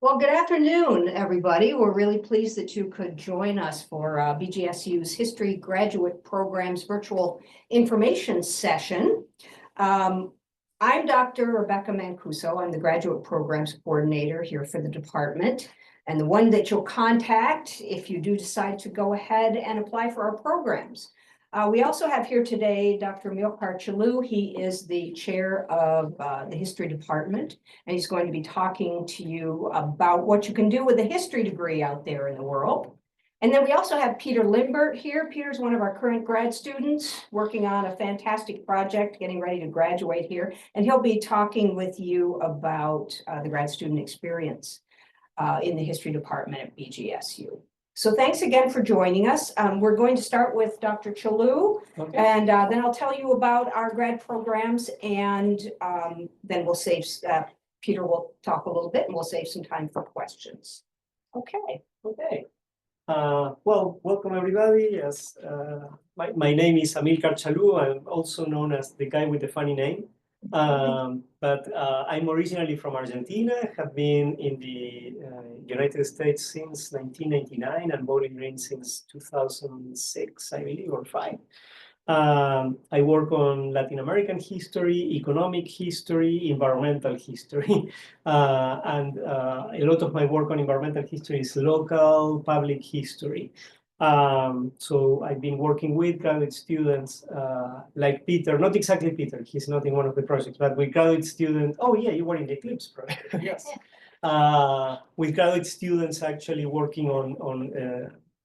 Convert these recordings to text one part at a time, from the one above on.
Well, good afternoon, everybody. We're really pleased that you could join us for BGSU's History Graduate Program's virtual information session. I'm Dr. Rebecca Mancuso. I'm the Graduate Programs Coordinator here for the department, and the one that you'll contact if you do decide to go ahead and apply for our programs. We also have here today Dr. Amílcar Challú. He is the chair of the history department, and he's going to be talking to you about what you can do with a history degree out there in the world. And then we also have Peter Limbert here. Peter's one of our current grad students working on a fantastic project, getting ready to graduate here, and he'll be talking with you about the grad student experience in the history department at BGSU. So thanks again for joining us. We're going to start with Dr. Challú, okay. And then I'll tell you about our grad programs, and then we'll save, Peter will talk a little bit, and we'll save some time for questions. Okay. Okay. Well, welcome everybody. Yes, my name is Amílcar Challú. I'm also known as the guy with the funny name. But I'm originally from Argentina, have been in the United States since 1999 and Bowling Green since 2006, I believe, or 5. I work on Latin American history, economic history, environmental history, and a lot of my work on environmental history is local public history. So I've been working with graduate students like Peter, not exactly Peter, he's not in one of the projects, but with graduate students. Oh yeah, you were in the Eclipse project. Yes. With graduate students actually working on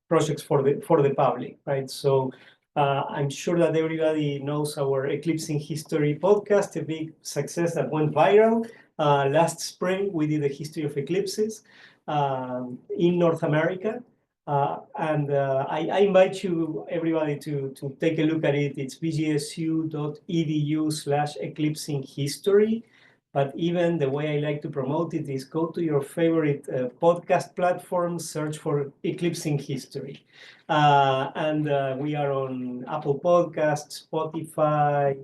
projects for the public, right? So I'm sure that everybody knows our Eclipse in History podcast, a big success that went viral. Last spring, we did a history of eclipses in North America. And I invite you, everybody, to take a look at it. It's bgsu.edu/eclipsinghistory. But even the way I like to promote it is go to your favorite podcast platform, search for Eclipsing History. And we are on Apple Podcasts, Spotify.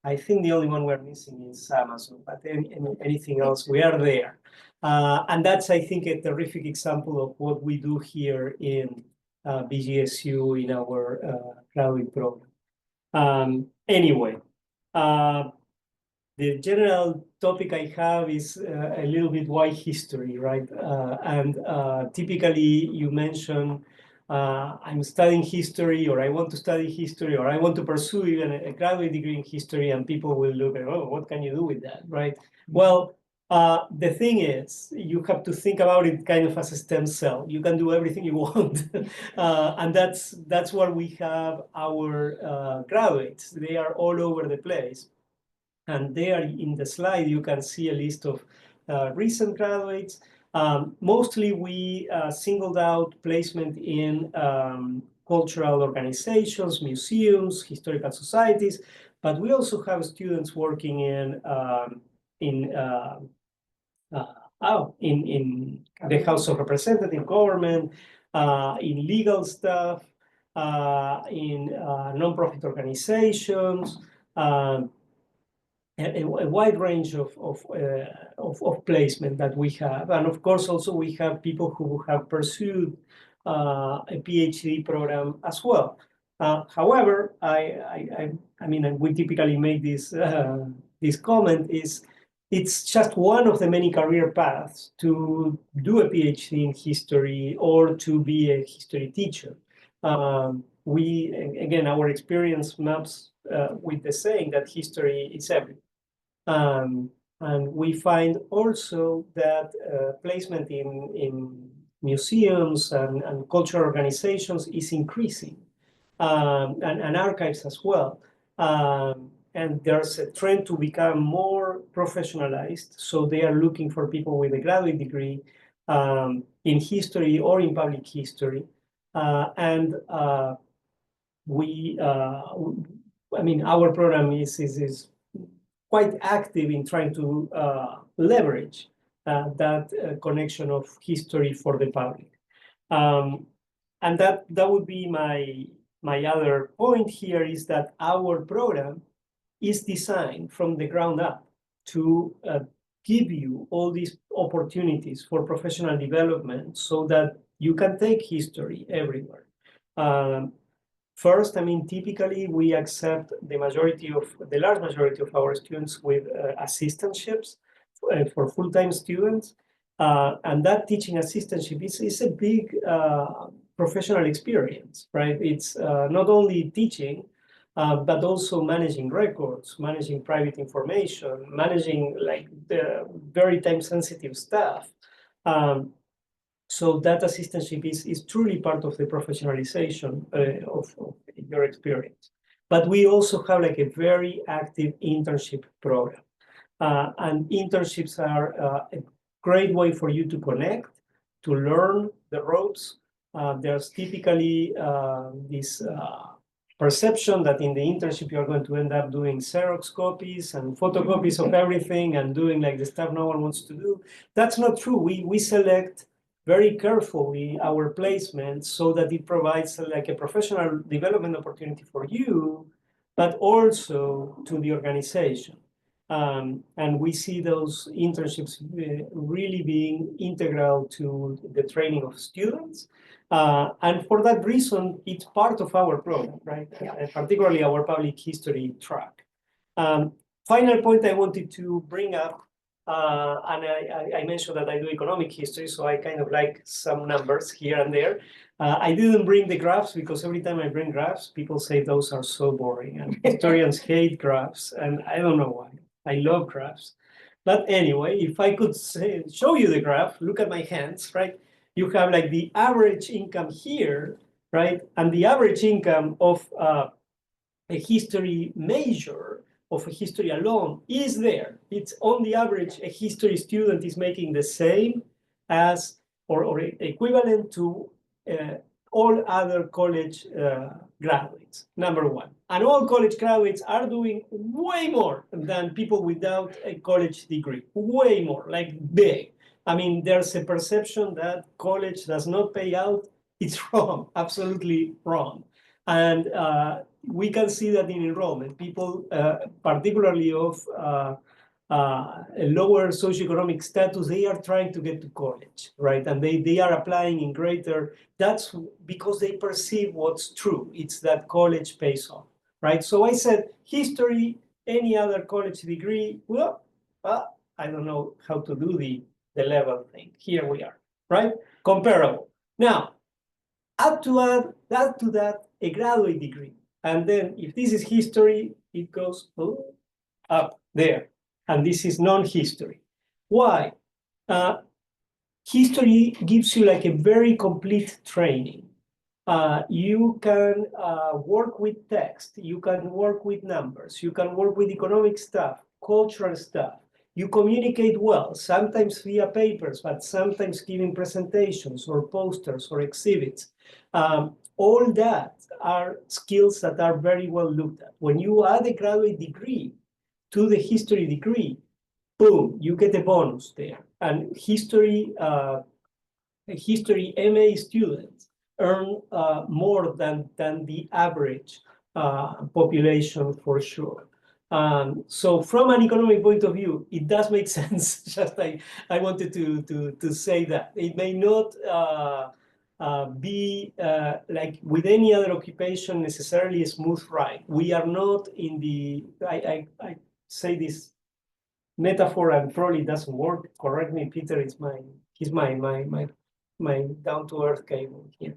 I think the only one we're missing is Amazon, but anything else, we are there. And that's, I think, a terrific example of what we do here in BGSU in our graduate program. Anyway, the general topic I have is a little bit why history, right? And typically you mention I'm studying history, or I want to study history, or I want to pursue even a graduate degree in history, and people will look at, oh, what can you do with that, right? Well, the thing is, you have to think about it kind of as a stem cell. You can do everything you want. And that's where we have our graduates. They are all over the place. And there in the slide, you can see a list of recent graduates. Mostly we singled out placement in cultural organizations, museums, historical societies, but we also have students working in the House of Representatives, government, in legal stuff, in nonprofit organizations, a wide range of placement that we have. And of course, also we have people who have pursued a PhD program as well. However, I mean, we typically make this comment is, it's just one of the many career paths to do a PhD in history or to be a history teacher. Again, our experience maps with the saying that history is everything. And we find also that placement in museums and cultural organizations is increasing, and archives as well. And there's a trend to become more professionalized. So they are looking for people with a graduate degree in history or in public history. I mean, our program is quite active in trying to leverage that connection of history for the public. And that would be my other point here, is that our program is designed from the ground up to give you all these opportunities for professional development so that you can take history everywhere. First, I mean, typically we accept the large majority of our students with assistantships for full-time students. And that teaching assistantship is a big professional experience, right? It's not only teaching, but also managing records, managing private information, managing like the very time-sensitive stuff. So that assistantship is truly part of the professionalization of your experience. But we also have like a very active internship program. And internships are a great way for you to connect, to learn the ropes. There's typically this perception that in the internship you're going to end up doing Xerox copies and photocopies of everything and doing like the stuff no one wants to do. That's not true. We select very carefully our placement so that it provides like a professional development opportunity for you, but also to the organization. And we see those internships really being integral to the training of students. And for that reason, it's part of our program, right? Yeah. Particularly our public history track. Final point I wanted to bring up, and I mentioned that I do economic history, so I kind of like some numbers here and there. I didn't bring the graphs because every time I bring graphs, people say those are so boring, and historians hate graphs, and I don't know why. I love graphs. But anyway, if I could show you the graph, look at my hands, right? You have like the average income here, right? And the average income of a history major, of a history alone, is there. It's on the average, a history student is making the same as, or equivalent to all other college graduates, number one. And all college graduates are doing way more than people without a college degree, way more, like big. I mean, there's a perception that college does not pay out. It's wrong, absolutely wrong. And we can see that in enrollment, people, particularly of a lower socioeconomic status, they are trying to get to college, right? And they are applying in greater, that's because they perceive what's true. It's that college pays off, right? So I said, history, any other college degree, well, I don't know how to do the level thing. Here we are, right? Comparable. Now, add to that a graduate degree. And then if this is history, it goes up there. And this is non-history. Why? History gives you like a very complete training. You can work with text, you can work with numbers, you can work with economic stuff, cultural stuff. You communicate well, sometimes via papers, but sometimes giving presentations or posters or exhibits. All that are skills that are very well looked at. When you add a graduate degree to the history degree, boom, you get a bonus there. And history MA students earn more than the average population for sure. So from an economic point of view, it does make sense. Just I wanted to say that. It may not be like with any other occupation necessarily a smooth ride. We are not in the, I say this metaphor and probably doesn't work. Correct me, Peter, he's my down-to-earth guy here.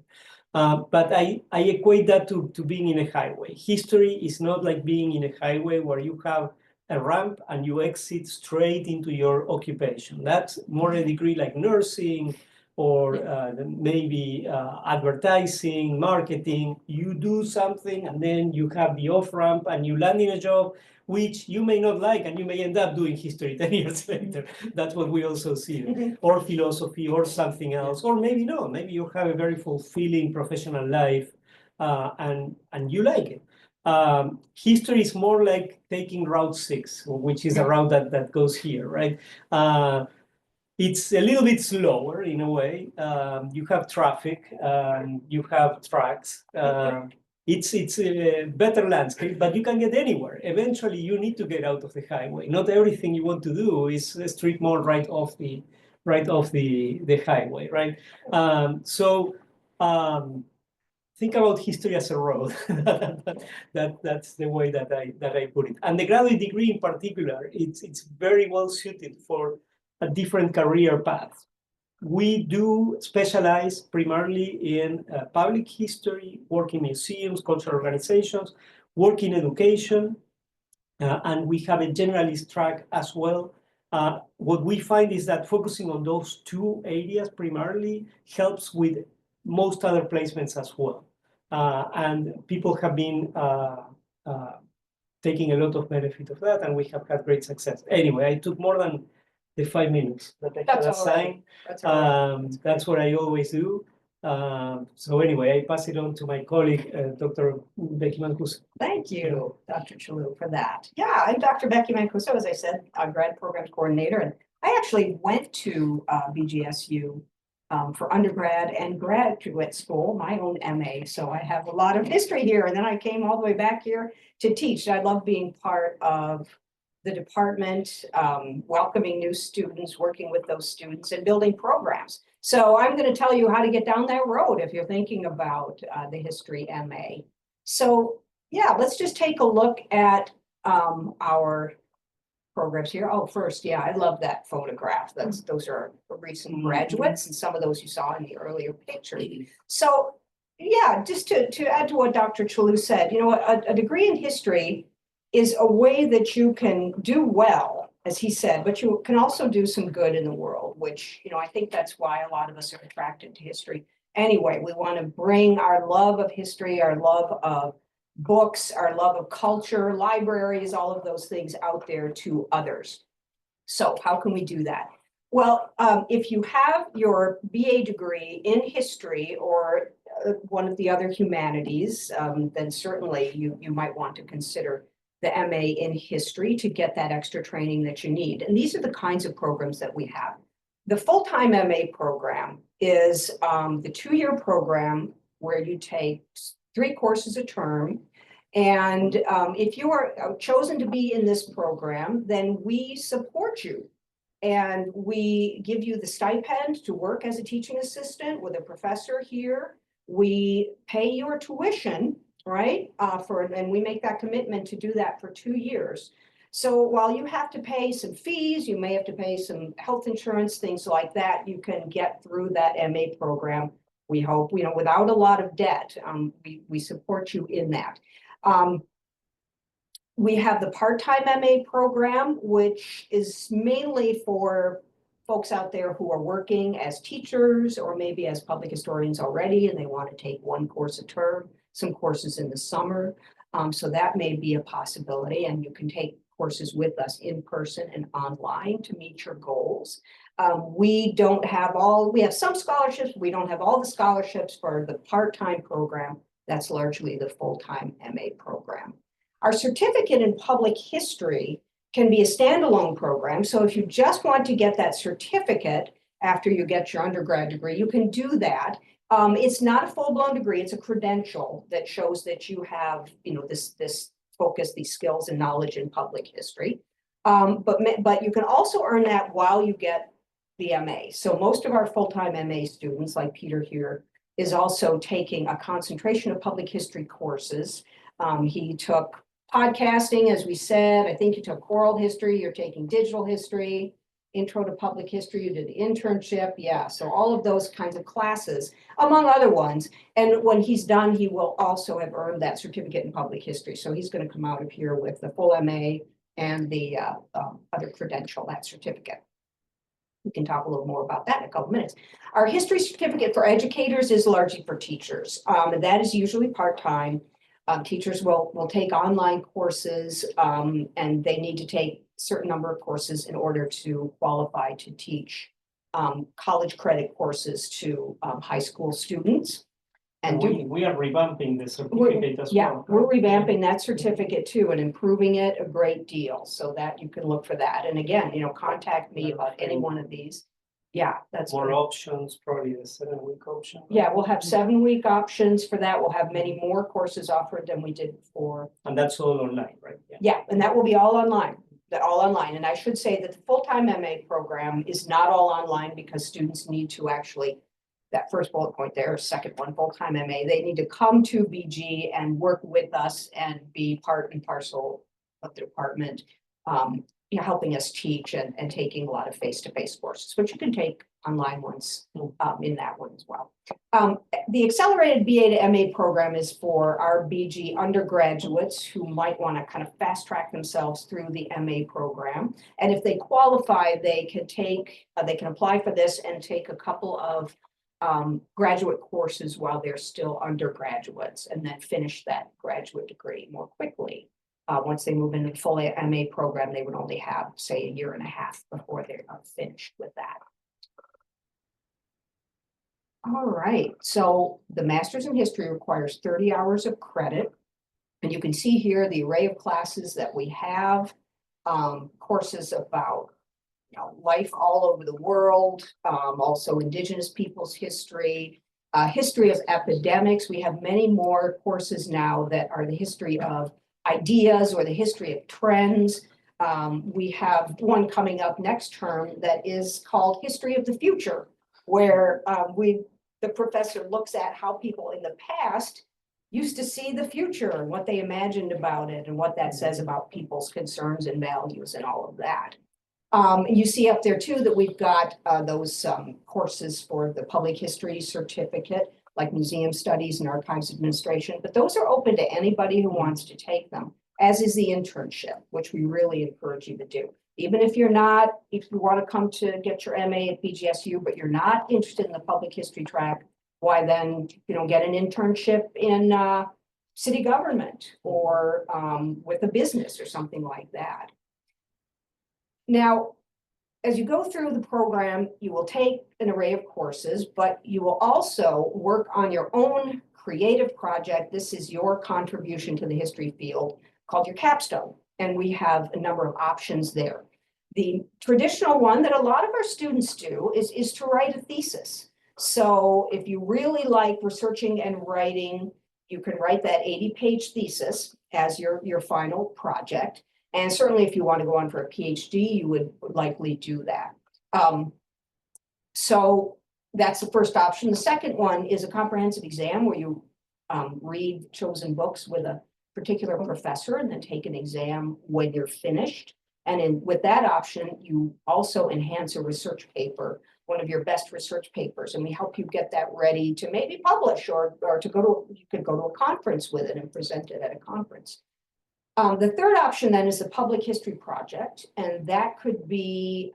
But I equate that to being in a highway. History is not like being in a highway where you have a ramp and you exit straight into your occupation. That's more a degree like nursing or maybe advertising, marketing. You do something and then you have the off-ramp and you land in a job which you may not like, and you may end up doing history 10 years later. That's what we also see, or philosophy, or something else, or maybe no, maybe you have a very fulfilling professional life, and you like it. History is more like taking Route 6, which is a route that goes here, right? It's a little bit slower in a way. You have traffic, you have tracks, it's a better landscape, but you can get anywhere. Eventually, you need to get out of the highway. Not everything you want to do is a strip mall right off the highway, right? Think about history as a road. That's the way that I put it. And the graduate degree in particular, it's very well suited for a different career path. We do specialize primarily in public history, work in museums, cultural organizations, work in education, and we have a generalist track as well. What we find is that focusing on those two areas primarily helps with most other placements as well. And people have been taking a lot of benefit of that, and we have had great success. Anyway, I took more than the 5 minutes that I had assigned. That's what I always do. So anyway, I pass it on to my colleague, Dr. Becky Mancuso. Thank you, Dr. Challú, for that. Yeah, I'm Dr. Becky Mancuso, as I said, a grad programs coordinator, and I actually went to BGSU for undergrad and graduate school, my own MA. So I have a lot of history here, and then I came all the way back here to teach. I love being part of the department, welcoming new students, working with those students, and building programs. So I'm going to tell you how to get down that road if you're thinking about the history MA. So yeah, let's just take a look at our programs here. Oh, first, yeah, I love that photograph. Those are recent graduates, and some of those you saw in the earlier picture. So yeah, just to add to what Dr. Challú said, you know, a degree in history is a way that you can do well, as he said, but you can also do some good in the world, which, you know, I think that's why a lot of us are attracted to history. Anyway, we want to bring our love of history, our love of books, our love of culture, libraries, all of those things out there to others. So how can we do that? Well, if you have your BA degree in history or one of the other humanities, then certainly you might want to consider the MA in history to get that extra training that you need. And these are the kinds of programs that we have. The full-time MA program is the 2-year program where you take 3 courses a term. And if you are chosen to be in this program, then we support you. And we give you the stipend to work as a teaching assistant with a professor here. We pay your tuition, right? And we make that commitment to do that for 2 years. So while you have to pay some fees, you may have to pay some health insurance, things like that, you can get through that MA program. We hope, you know, without a lot of debt. We support you in that. We have the part-time MA program, which is mainly for folks out there who are working as teachers or maybe as public historians already, and they want to take 1 course a term, some courses in the summer. So that may be a possibility, and you can take courses with us in person and online to meet your goals. We have some scholarships. We don't have all the scholarships for the part-time program. That's largely the full-time MA program. Our certificate in public history can be a standalone program. So if you just want to get that certificate after you get your undergrad degree, you can do that. It's not a full-blown degree. It's a credential that shows that you have, you know, this focus, these skills and knowledge in public history. But you can also earn that while you get the MA. So most of our full-time MA students, like Peter here, is also taking a concentration of public history courses. He took podcasting, as we said. I think you took oral history. You're taking digital history, intro to public history. You did the internship. Yeah, so all of those kinds of classes, among other ones. And when he's done, he will also have earned that certificate in public history. So he's going to come out of here with the full MA and the other credential, that certificate. We can talk a little more about that in a couple minutes. Our history certificate for educators is largely for teachers. That is usually part-time. Teachers will take online courses, and they need to take a certain number of courses in order to qualify to teach college credit courses to high school students. And we are revamping the certificate as well. Yeah, we're revamping that certificate too and improving it a great deal so that you can look for that. And again, you know, contact me about any one of these Yeah, that's More good. options, probably the 7-week option. Yeah, we'll have 7-week options for that. We'll have many more courses offered than we did before. And that's all online, right? Yeah, and that will be all online, all online. And I should say that the full-time MA program is not all online because students need to actually, that first bullet point there, second one, full-time MA, they need to come to BG and work with us and be part and parcel of the department, helping us teach and taking a lot of face-to-face courses, which you can take online ones in that one as well. The accelerated BA to MA program is for our BG undergraduates who might want to kind of fast track themselves through the MA program. And if they qualify, they can apply for this and take a couple of graduate courses while they're still undergraduates and then finish that graduate degree more quickly. Once they move into the full MA program, they would only have, say, 1.5 years before they're finished with that. All right, so the Master's in History requires 30 hours of credit. And you can see here the array of classes that we have, courses about life all over the world, also Indigenous peoples' history, history of epidemics. We have many more courses now that are the history of ideas or the history of trends. We have one coming up next term that is called History of the Future, where the professor looks at how people in the past used to see the future and what they imagined about it and what that says about people's concerns and values and all of that. You see up there too that we've got those courses for the public history certificate, like museum studies and archives administration, but those are open to anybody who wants to take them, as is the internship, which we really encourage you to do. Even if you want to come to get your MA at BGSU, but you're not interested in the public history track, why then, get an internship in city government or with a business or something like that. Now, as you go through the program, you will take an array of courses, but you will also work on your own creative project. This is your contribution to the history field called your capstone. And we have a number of options there. The traditional one that a lot of our students do is to write a thesis. So if you really like researching and writing, you can write that 80-page thesis as your final project. And certainly if you want to go on for a PhD, you would likely do that. So that's the first option. The second one is a comprehensive exam where you read chosen books with a particular professor and then take an exam when you're finished. And with that option, you also enhance a research paper, one of your best research papers, and we help you get that ready to maybe publish or you could go to a conference with it and present it at a conference. The third option then is the public history project, and that could be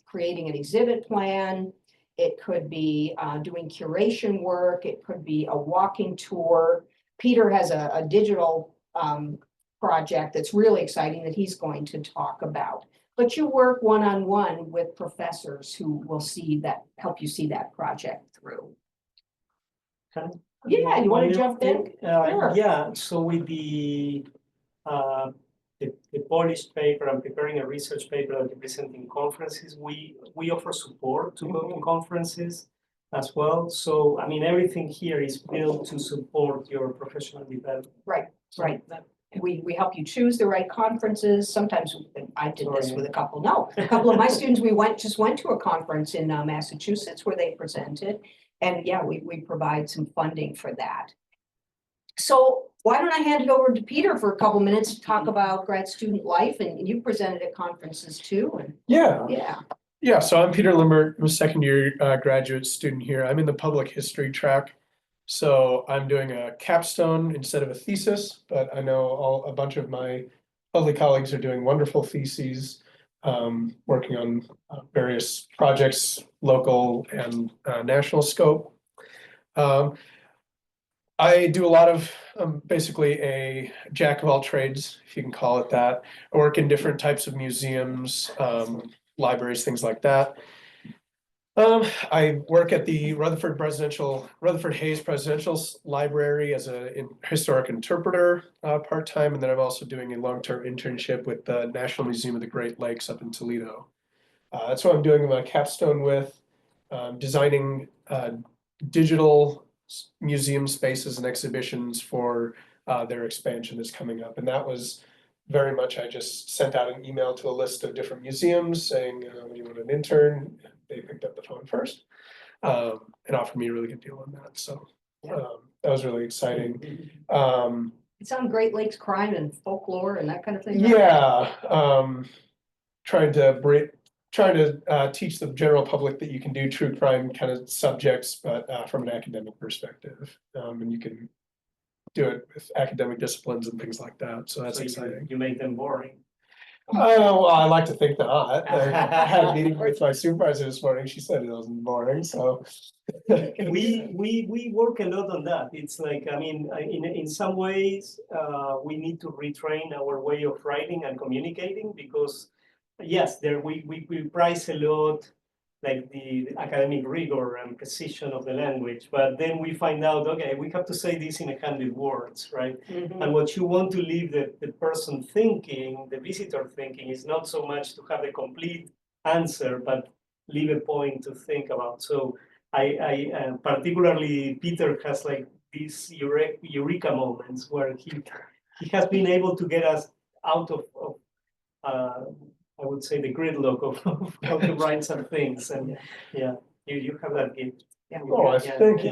creating an exhibit plan. It could be doing curation work. It could be a walking tour. Peter has a digital project that's really exciting that he's going to talk about. But you work one-on-one with professors who will help you see that project through. Yeah, you want to jump in? Sure. Yeah, so with the polished paper and preparing a research paper that you present in conferences, we offer support to go to conferences as well. So, I mean, everything here is built to support your professional development. Right, right. We help you choose the right conferences. Sometimes I did this with a couple of my students, we just went to a conference in Massachusetts where they presented. And yeah, we provide some funding for that. So why don't I hand it over to Peter for a couple minutes to talk about grad student life, and you presented at conferences too. And yeah. So I'm Peter Limbert. I'm a second-year graduate student here. I'm in the public history track. So I'm doing a capstone instead of a thesis, but I know a bunch of my lovely colleagues are doing wonderful theses, working on various projects, local and national scope. I do a lot of basically a jack of all trades, if you can call it that. I work in different types of museums, libraries, things like that. I work at the Rutherford Hayes Presidential Library as a historic interpreter part-time, and then I'm also doing a long-term internship with the National Museum of the Great Lakes up in Toledo. That's what I'm doing my capstone with. designing digital museum spaces and exhibitions for their expansion that's coming up. And that was very much, I just sent out an email to a list of different museums saying, you want an intern? They picked up the phone first and offered me a really good deal on that. So that was really exciting. It's on Great Lakes crime and folklore and that kind of thing. Right? Yeah, trying to teach the general public that you can do true crime kind of subjects, but from an academic perspective, and you can do it with academic disciplines and things like that. So that's exciting. You make them boring. Oh, well, I like to think not. I had a meeting with my supervisor this morning. She said it wasn't boring, so. We work a lot on that. It's like, I mean, in some ways, we need to retrain our way of writing and communicating because, yes, we prize a lot like the academic rigor and precision of the language, but then we find out, okay, we have to say this in 100 words, right? Mhm. And what you want to leave the person thinking, the visitor thinking, is not so much to have a complete answer, but leave a point to think about. So I particularly Peter has like these eureka moments where he has been able to get us out of I would say the gridlock of how to write some things, and you have that gift. Yeah. Oh, thank you.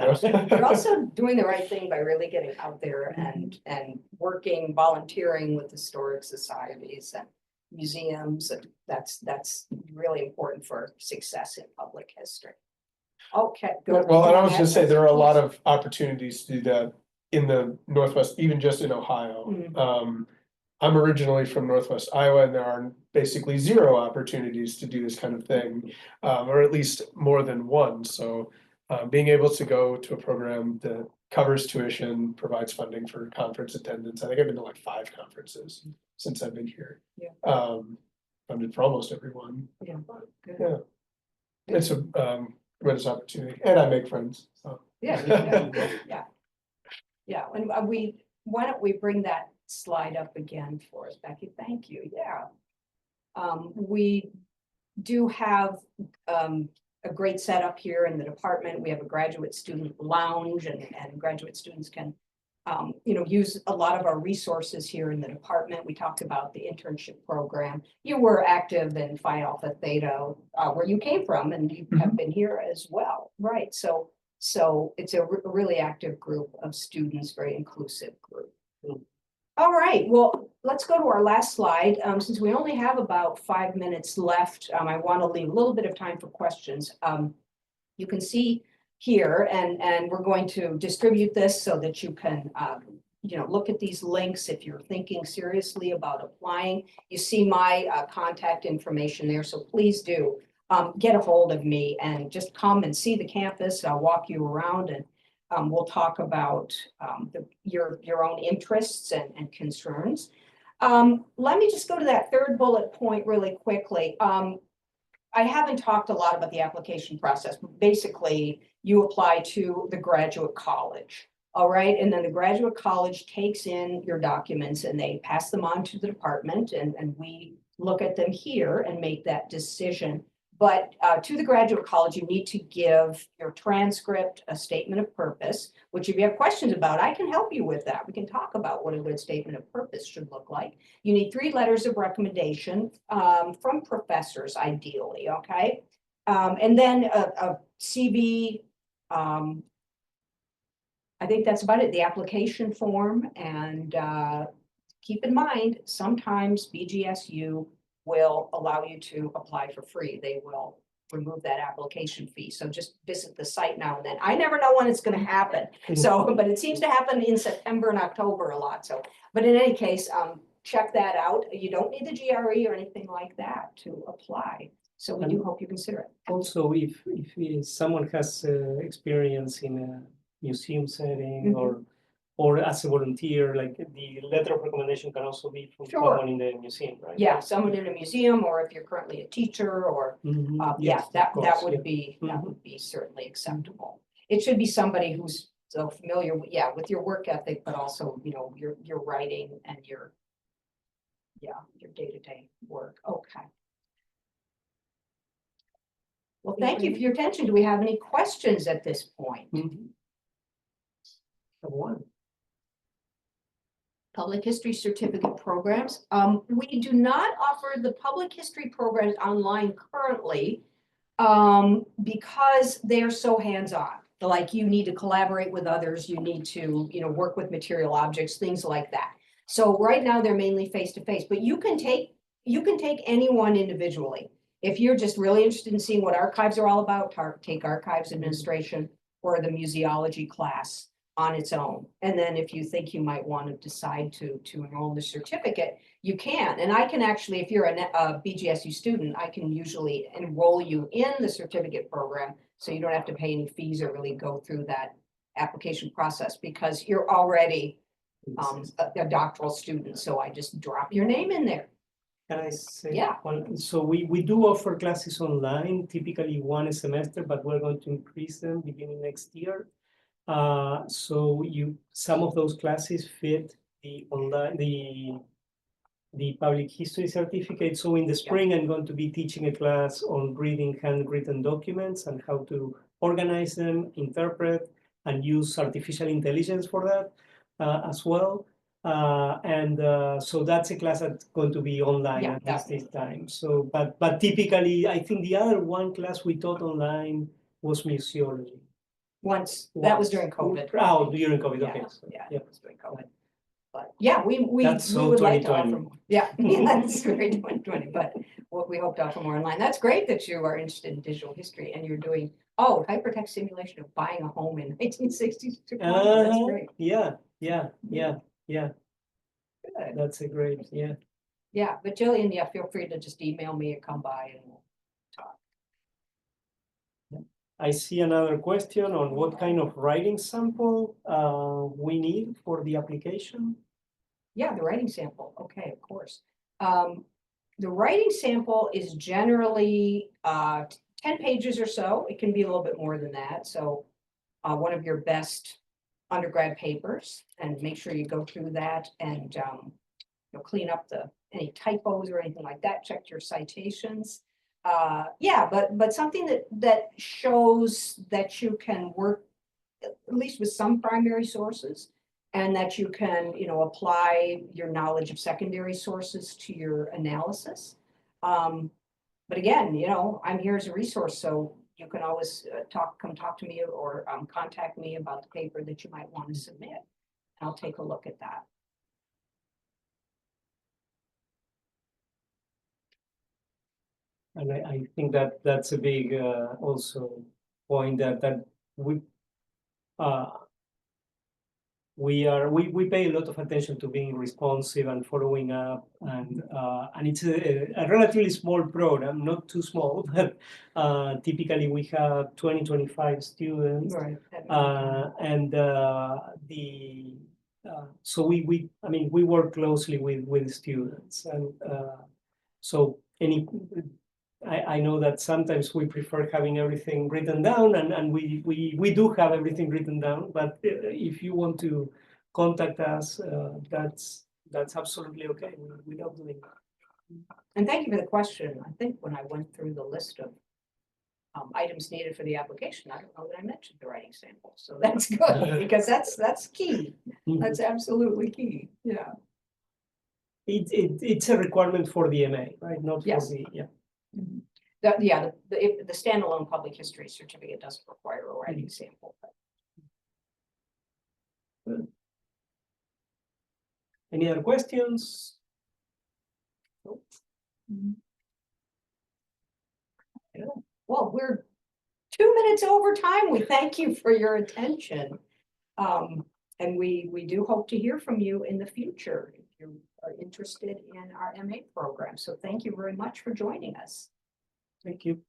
You're also doing the right thing by really getting out there and working, volunteering with historic societies and museums, and that's really important for success in public history. Okay, good. Well, and I was gonna say, there are a lot of opportunities to do that in the Northwest, even just in Ohio. Mhm. I'm originally from Northwest Iowa, and there are basically zero opportunities to do this kind of thing, or at least more than one. So being able to go to a program that covers tuition, provides funding for conference attendance. I think I've been to like 5 conferences since I've been here. Yeah. Funded for almost everyone. Yeah, good. Yeah. It's a tremendous opportunity, and I make friends. So. Yeah, and why don't we bring that slide up again for us, Becky? Thank you. Yeah. We do have a great setup here in the department. We have a graduate student lounge, and graduate students can use a lot of our resources here in the department. We talked about the internship program. You were active in Phi Alpha Theta, where you came from, and you have been here as well, right? So it's a really active group of students, very inclusive group. All right, well, let's go to our last slide. Since we only have about 5 minutes left, I want to leave a little bit of time for questions. You can see here, and we're going to distribute this so that you can look at these links if you're thinking seriously about applying. You see my contact information there, so please do get a hold of me and just come and see the campus. I'll walk you around, and we'll talk about your own interests and concerns. Let me just go to that third bullet point really quickly. I haven't talked a lot about the application process, but basically you apply to the graduate college. All right, and then the graduate college takes in your documents and they pass them on to the department, and we look at them here and make that decision. But to the graduate college, you need to give your transcript, a statement of purpose, which if you have questions about, I can help you with that. We can talk about what a good statement of purpose should look like. You need 3 letters of recommendation from professors, ideally, okay? And then a CV, I think that's about it, the application form. And keep in mind, sometimes BGSU will allow you to apply for free. They will remove that application fee. So just visit the site now and then. I never know when it's going to happen. So, but it seems to happen in September and October a lot. So, but in any case, check that out. You don't need the GRE or anything like that to apply. So we do hope you consider it. Also, if someone has experience in a museum setting or as a volunteer, like the letter of recommendation can also be from someone in the museum, right? Yeah, someone in a museum, or if you're currently a teacher, or Yes, that would be certainly acceptable. It should be somebody who's so familiar with your work ethic, but also your writing and your day-to-day work. Okay. Well, thank you for your attention. Do we have any questions at this point? One. Public history certificate programs. We do not offer the public history programs online currently because they're so hands-on. Like you need to collaborate with others, you need to, work with material objects, things like that. So right now they're mainly face-to-face, but you can take anyone individually. If you're just really interested in seeing what archives are all about, take archives administration or the museology class on its own. And then if you think you might want to decide to enroll in the certificate, you can. And I can actually, if you're a BGSU student, I can usually enroll you in the certificate program so you don't have to pay any fees or really go through that application process because you're already a doctoral student. So I just drop your name in there. Can I say? Yeah. So we do offer classes online, typically one a semester, but we're going to increase them beginning next year. So some of those classes fit the online, the public history certificate. So in the spring, I'm going to be teaching a class on reading handwritten documents and how to organize them, interpret, and use artificial intelligence for that as well. So that's a class that's going to be online at this time. So, but typically, I think the other one class we taught online was museology. That was during COVID. Oh, during COVID, Yeah, okay. yeah, it was during COVID. But yeah, we so would like to 2020. offer more. Yeah, that's very 2020, but what we hope to offer more online. That's great that you are interested in digital history and you're doing, hypertext simulation of buying a home in 1960s. That's great. Yeah. Good. That's a great, Yeah, but Jillian, feel free to just email me and come by and we'll talk. I see another question on what kind of writing sample we need for the application. Yeah, the writing sample. Okay, of course. The writing sample is generally 10 pages or so. It can be a little bit more than that. So one of your best undergrad papers, and make sure you go through that and clean up any typos or anything like that. Check your citations. But something that shows that you can work at least with some primary sources and that you can, apply your knowledge of secondary sources to your analysis. But again, I'm here as a resource, so you can always come talk to me or contact me about the paper that you might want to submit. I'll take a look at that. And I think that's a big also point that we pay a lot of attention to being responsive and following up, and it's a relatively small program, not too small, but typically we have 25 students, Right. So we work closely with students, and so I know that sometimes we prefer having everything written down, and we do have everything written down, but if you want to contact us, that's absolutely okay. We love doing that. And thank you for the question. I think when I went through the list of items needed for the application, I don't know that I mentioned the writing sample. So that's good because that's key. That's absolutely key. Yeah. It's a requirement for the MA, right? Not for the Mm-hmm. The standalone public history certificate doesn't require a writing sample. Good. Any other questions? Nope. Yeah. Well, we're 2 minutes over time. We thank you for your attention. And we do hope to hear from you in the future if you are interested in our MA program. So thank you very much for joining us. Thank you.